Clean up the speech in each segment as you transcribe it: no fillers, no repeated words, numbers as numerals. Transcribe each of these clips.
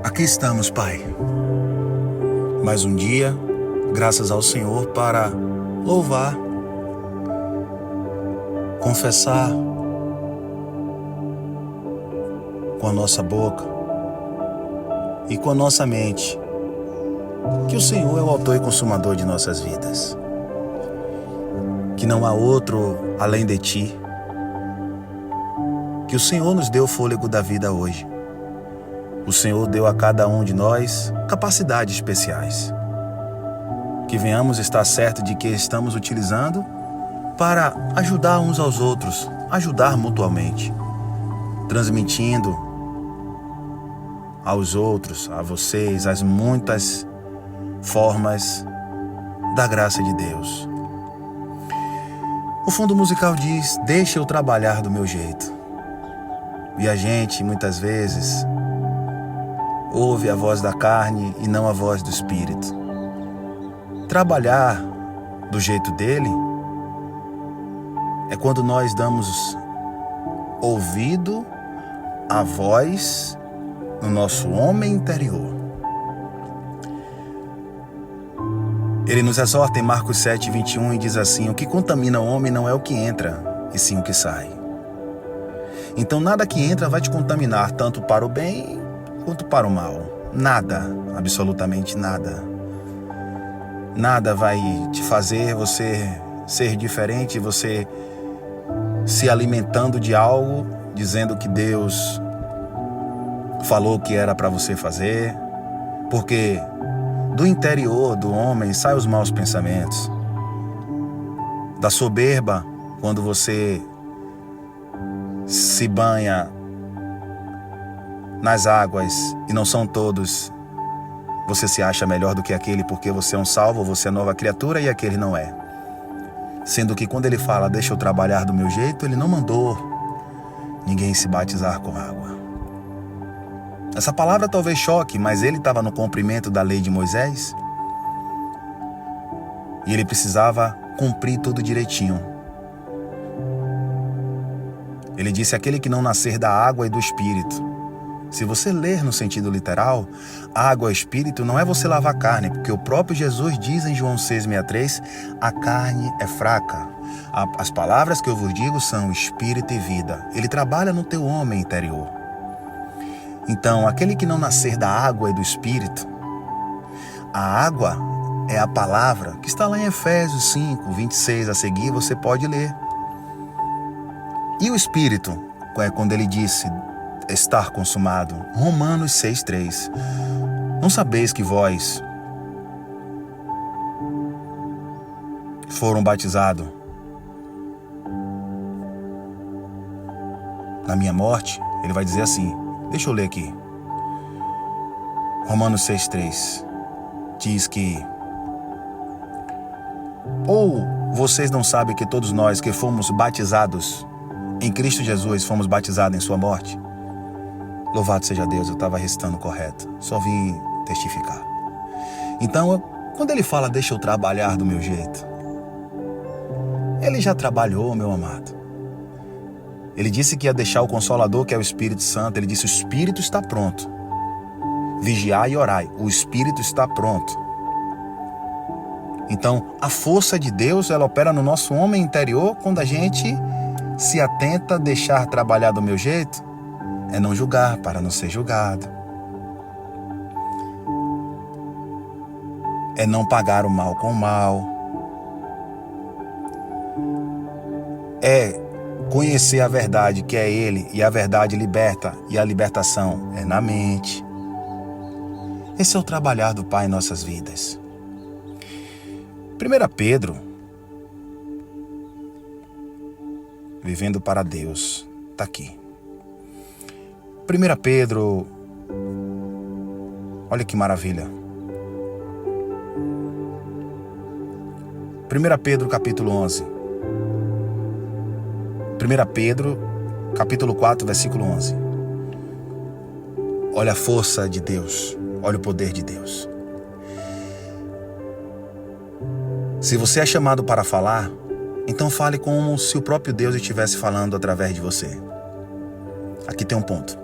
Aqui estamos, Pai. Mais um dia, graças ao Senhor, para louvar, confessar com a nossa boca e com a nossa mente que o Senhor é o autor e consumador de nossas vidas, que não há outro além de Ti, que o Senhor nos deu o fôlego da vida hoje. O Senhor deu a cada um de nós capacidades especiais, que venhamos estar certo de que estamos utilizando para ajudar uns aos outros, ajudar mutuamente, transmitindo aos outros, a vocês, as muitas formas da graça de Deus. O fundo musical diz: deixa eu trabalhar do meu jeito. E a gente, muitas vezes, ouve a voz da carne e não a voz do Espírito. Trabalhar do jeito dele é quando nós damos ouvido à voz no nosso homem interior. Ele nos exorta em Marcos 7:21 e diz assim: o que contamina o homem não é o que entra, e sim o que sai. Então nada que entra vai te contaminar, tanto para o bem quanto para o mal. Nada, absolutamente nada. Nada vai te fazer você ser diferente, você se alimentando de algo, dizendo que Deus falou que era para você fazer, porque do interior do homem saem os maus pensamentos. Da soberba, quando você se banha nas águas e não são todos, você se acha melhor do que aquele porque você é um salvo, você é nova criatura e aquele não é. Sendo que quando ele fala, deixa eu trabalhar do meu jeito, ele não mandou ninguém se batizar com água. Essa palavra talvez choque, mas ele estava no cumprimento da lei de Moisés e ele precisava cumprir tudo direitinho. Ele disse: aquele que não nascer da água e do Espírito. Se você ler no sentido literal, água e Espírito não é você lavar carne, porque o próprio Jesus diz em João 6,63, a carne é fraca. As palavras que eu vos digo são Espírito e vida. Ele trabalha no teu homem interior. Então, aquele que não nascer da água e do Espírito, a água é a palavra que está lá em Efésios 5:26 a seguir, você pode ler. E o Espírito, é quando ele disse estar consumado, Romanos 6:3. Não sabeis que vós foram batizados na minha morte? Ele vai dizer assim, deixa eu ler aqui. Romanos 6:3 diz que: ou vocês não sabem que todos nós que fomos batizados em Cristo Jesus fomos batizados em sua morte? Louvado seja Deus, eu estava recitando correto, só vim testificar. Então, quando ele fala, deixa eu trabalhar do meu jeito, ele já trabalhou, meu amado. Ele disse que ia deixar o Consolador, que é o Espírito Santo. Ele disse: o Espírito está pronto. Vigiai e orai. O Espírito está pronto. Então, a força de Deus, ela opera no nosso homem interior quando a gente se atenta a deixar trabalhar do meu jeito. É não julgar para não ser julgado. É não pagar o mal com o mal. É conhecer a verdade, que é Ele, e a verdade liberta, e a libertação é na mente. Esse é o trabalhar do Pai em nossas vidas. 1 Pedro, vivendo para Deus, está aqui. 1 Pedro, olha que maravilha. 1 Pedro capítulo 11. 1 Pedro capítulo 4, versículo 11. Olha a força de Deus, olha o poder de Deus. Se você é chamado para falar, então fale como se o próprio Deus estivesse falando através de você. Aqui tem um ponto.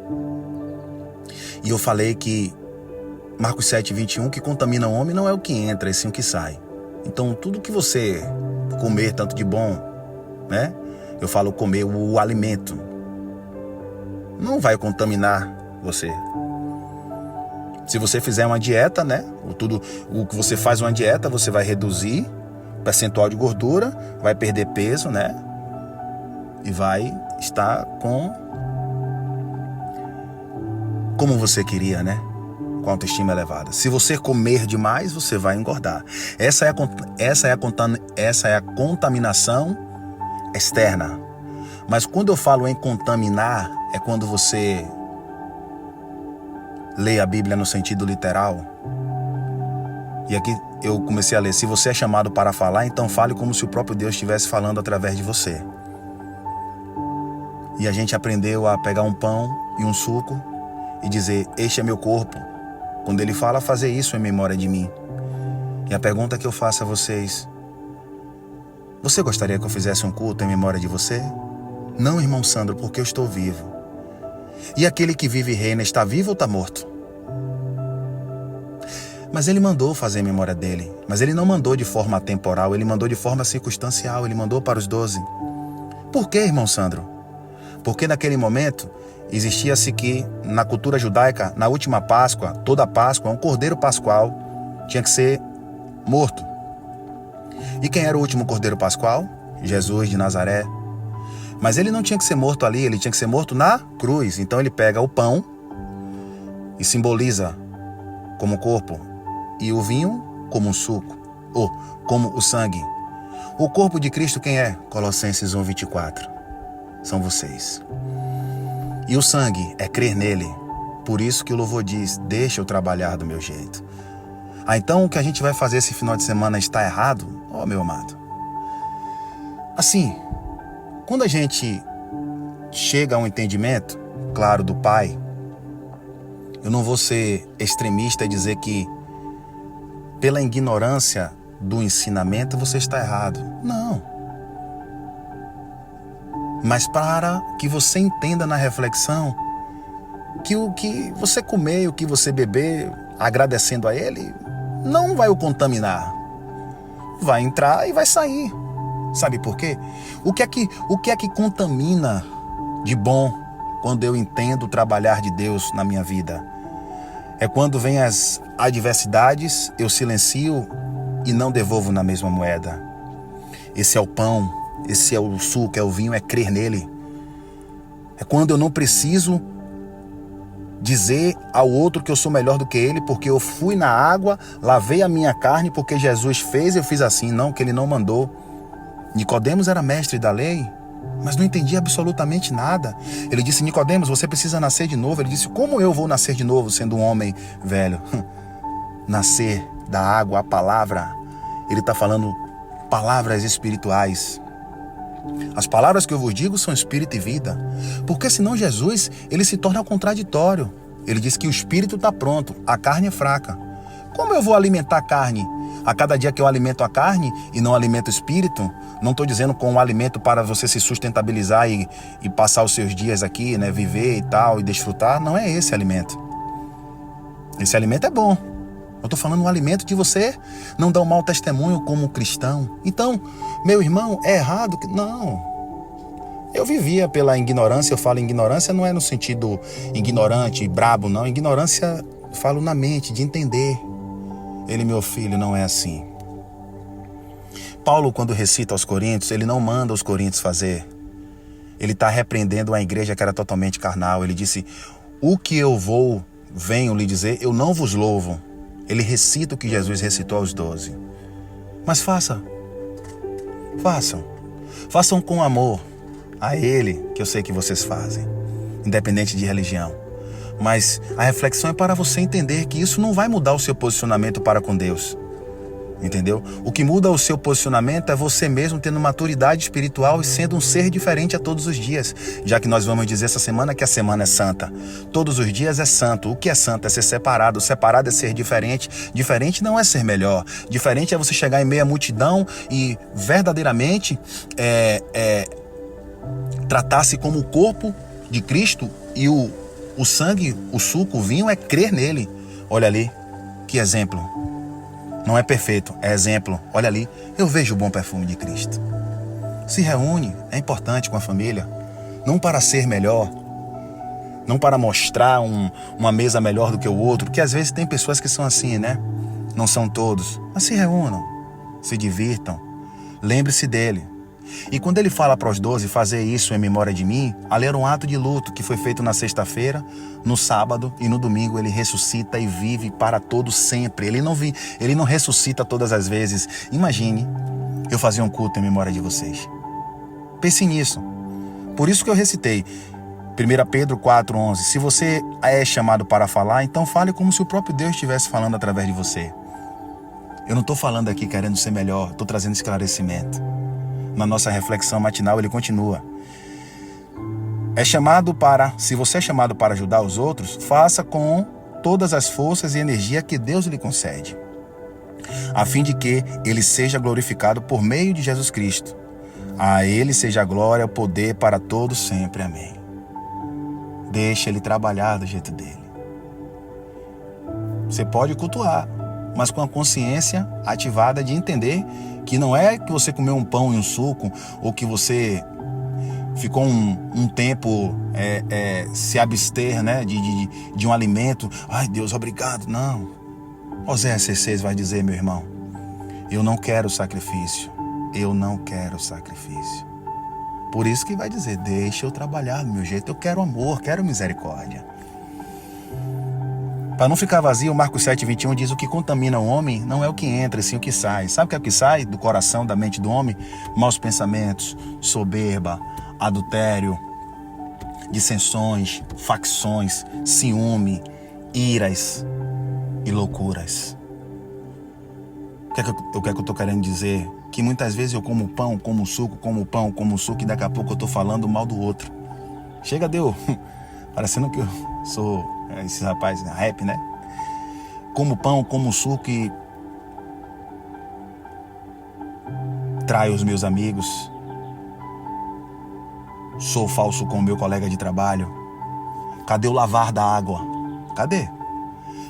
E eu falei que Marcos 7:21, que contamina o homem não é o que entra, é sim o que sai. Então, tudo que você comer, tanto de bom, né? Eu falo comer o alimento, não vai contaminar você. Se você fizer uma dieta, né? O que você faz uma dieta, você vai reduzir o percentual de gordura, vai perder peso, né? E vai estar como você queria, né? Com autoestima elevada. Se você comer demais, você vai engordar. Essa é a contaminação externa. Mas quando eu falo em contaminar, é quando você lê a Bíblia no sentido literal. E aqui eu comecei a ler: se você é chamado para falar, então fale como se o próprio Deus estivesse falando através de você. E a gente aprendeu a pegar um pão e um suco e dizer: este é meu corpo. Quando ele fala, fazer isso em memória de mim. E a pergunta que eu faço a vocês: você gostaria que eu fizesse um culto em memória de você? Não, irmão Sandro, porque eu estou vivo. E aquele que vive e reina está vivo ou está morto? Mas ele mandou fazer em memória dele. Mas ele não mandou de forma atemporal, ele mandou de forma circunstancial, ele mandou para os 12. Por que, irmão Sandro? Porque naquele momento existia-se que, na cultura judaica, na última Páscoa, toda Páscoa, um cordeiro pascual tinha que ser morto. E quem era o último cordeiro pascual? Jesus de Nazaré. Mas ele não tinha que ser morto ali, ele tinha que ser morto na cruz. Então ele pega o pão e simboliza como corpo, e o vinho como um suco, ou como o sangue. O corpo de Cristo quem é? Colossenses 1:24. São vocês. E o sangue é crer nele. Por isso que o louvor diz: deixa eu trabalhar do meu jeito. Então o que a gente vai fazer esse final de semana está errado? Oh, meu amado. Assim, quando a gente chega a um entendimento, claro, do Pai, eu não vou ser extremista e dizer que pela ignorância do ensinamento você está errado. Não. Mas para que você entenda na reflexão que o que você comer e o que você beber, agradecendo a Ele, não vai o contaminar. Vai entrar e vai sair. Sabe por quê? O que é que contamina de bom quando eu entendo o trabalhar de Deus na minha vida? É quando vem as adversidades, eu silencio e não devolvo na mesma moeda. Esse é o pão, esse é o suco, é o vinho, é crer nele. É quando eu não preciso dizer ao outro que eu sou melhor do que ele, porque eu fui na água, lavei a minha carne, porque Jesus fez, eu fiz assim. Não, que ele não mandou. Nicodemos era mestre da lei, mas não entendia absolutamente nada. Ele disse: Nicodemos, você precisa nascer de novo. Ele disse: como eu vou nascer de novo sendo um homem velho? Nascer da água, a palavra. Ele está falando palavras espirituais. As palavras que eu vos digo são espírito e vida. Porque senão Jesus, ele se torna contraditório. Ele diz que o espírito está pronto, a carne é fraca. Como eu vou alimentar a carne? A cada dia que eu alimento a carne e não alimento o espírito, não estou dizendo com um alimento para você se sustentabilizar e passar os seus dias aqui, né, viver e tal, e desfrutar. Não é esse alimento. Esse alimento é bom. Eu estou falando um alimento de você não dar um mau testemunho como cristão. Então, meu irmão, é errado? Não. Eu vivia pela ignorância. Eu falo ignorância não é no sentido ignorante, brabo, não. Ignorância, falo na mente, de entender. Ele, meu filho, não é assim. Paulo, quando recita aos Coríntios, ele não manda os Coríntios fazer. Ele está repreendendo uma igreja que era totalmente carnal. Ele disse: o que eu venho lhe dizer, eu não vos louvo. Ele recita o que Jesus recitou aos 12. Mas façam com amor a Ele, que eu sei que vocês fazem, independente de religião. Mas a reflexão é para você entender que isso não vai mudar o seu posicionamento para com Deus. Entendeu? O que muda o seu posicionamento é você mesmo tendo maturidade espiritual e sendo um ser diferente a todos os dias. Já que nós vamos dizer essa semana que a semana é santa. Todos os dias é santo. O que é santo? É ser separado. Separado é ser diferente. Diferente não é ser melhor. Diferente é você chegar em meio à multidão e verdadeiramente tratar-se como o corpo de Cristo, e o sangue, o suco, o vinho é crer nele. Olha ali, Que exemplo. Não é perfeito, é exemplo. Olha ali, eu vejo o bom perfume de Cristo. Se reúne, é importante com a família. Não para ser melhor, não para mostrar uma mesa melhor do que o outro, porque às vezes tem pessoas que são assim, né? Não são todos, mas se reúnam, se divirtam, lembre-se dele. E quando ele fala para os 12 fazer isso em memória de mim, ali era um ato de luto que foi feito na sexta-feira, no sábado e no domingo ele ressuscita e vive para todo sempre. Ele não ressuscita todas as vezes. Imagine eu fazer um culto em memória de vocês. Pense nisso. Por isso que eu recitei 1 Pedro 4,11. Se você é chamado para falar, então fale como se o próprio Deus estivesse falando através de você. Eu não estou falando aqui querendo ser melhor, estou trazendo esclarecimento. Na nossa reflexão matinal ele continua. Se você é chamado para ajudar os outros, faça com todas as forças e energia que Deus lhe concede, a fim de que ele seja glorificado por meio de Jesus Cristo. A ele seja a glória, o poder para todos sempre. Amém. Deixa ele trabalhar do jeito dele. Você pode cultuar, mas com a consciência ativada de entender que não é que você comeu um pão e um suco, ou que você ficou um tempo se abster, né, de um alimento. Ai, Deus, obrigado. Não. Oséias 6,6 vai dizer, meu irmão, eu não quero sacrifício. Eu não quero sacrifício. Por isso que vai dizer, deixa eu trabalhar do meu jeito. Eu quero amor, quero misericórdia. Para não ficar vazio, Marcos 7,21 diz: o que contamina o homem não é o que entra, sim o que sai. Sabe o que é o que sai do coração, da mente do homem? Maus pensamentos, soberba, adultério, dissensões, facções, ciúme, iras e loucuras. O que é que eu estou querendo dizer? Que muitas vezes eu como pão, como suco, como pão, como suco, e daqui a pouco eu estou falando mal do outro. Chega, deu. Parecendo que eu sou esse rapaz rap, né? Como pão, como suco e traio os meus amigos. Sou falso com o meu colega de trabalho. Cadê o lavar da água? Cadê?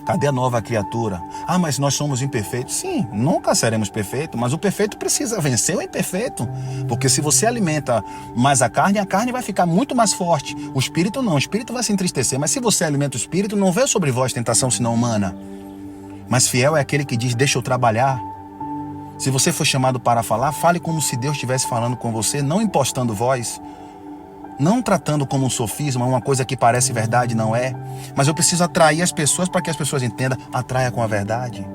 Cadê a nova criatura? Ah, mas nós somos imperfeitos. Sim, nunca seremos perfeitos, mas o perfeito precisa vencer o imperfeito. Porque se você alimenta mais a carne vai ficar muito mais forte. O espírito não, o espírito vai se entristecer. Mas se você alimenta o espírito, não vê sobre vós tentação senão humana. Mas fiel é aquele que diz, deixa eu trabalhar. Se você for chamado para falar, fale como se Deus estivesse falando com você, não impostando voz. Não tratando como um sofisma, uma coisa que parece verdade, não é. Mas eu preciso atrair as pessoas para que as pessoas entendam. Atraia com a verdade.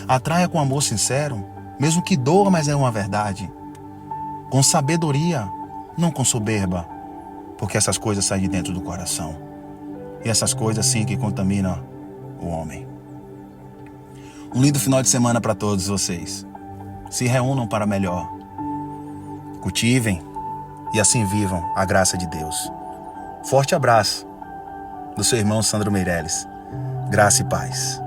Atraia com amor sincero. Mesmo que doa, mas é uma verdade. Com sabedoria, não com soberba. Porque essas coisas saem de dentro do coração. E essas coisas sim que contaminam o homem. Um lindo final de semana para todos vocês. Se reúnam para melhor. Cultivem. E assim vivam a graça de Deus. Forte abraço do seu irmão Sandro Meirelles. Graça e paz.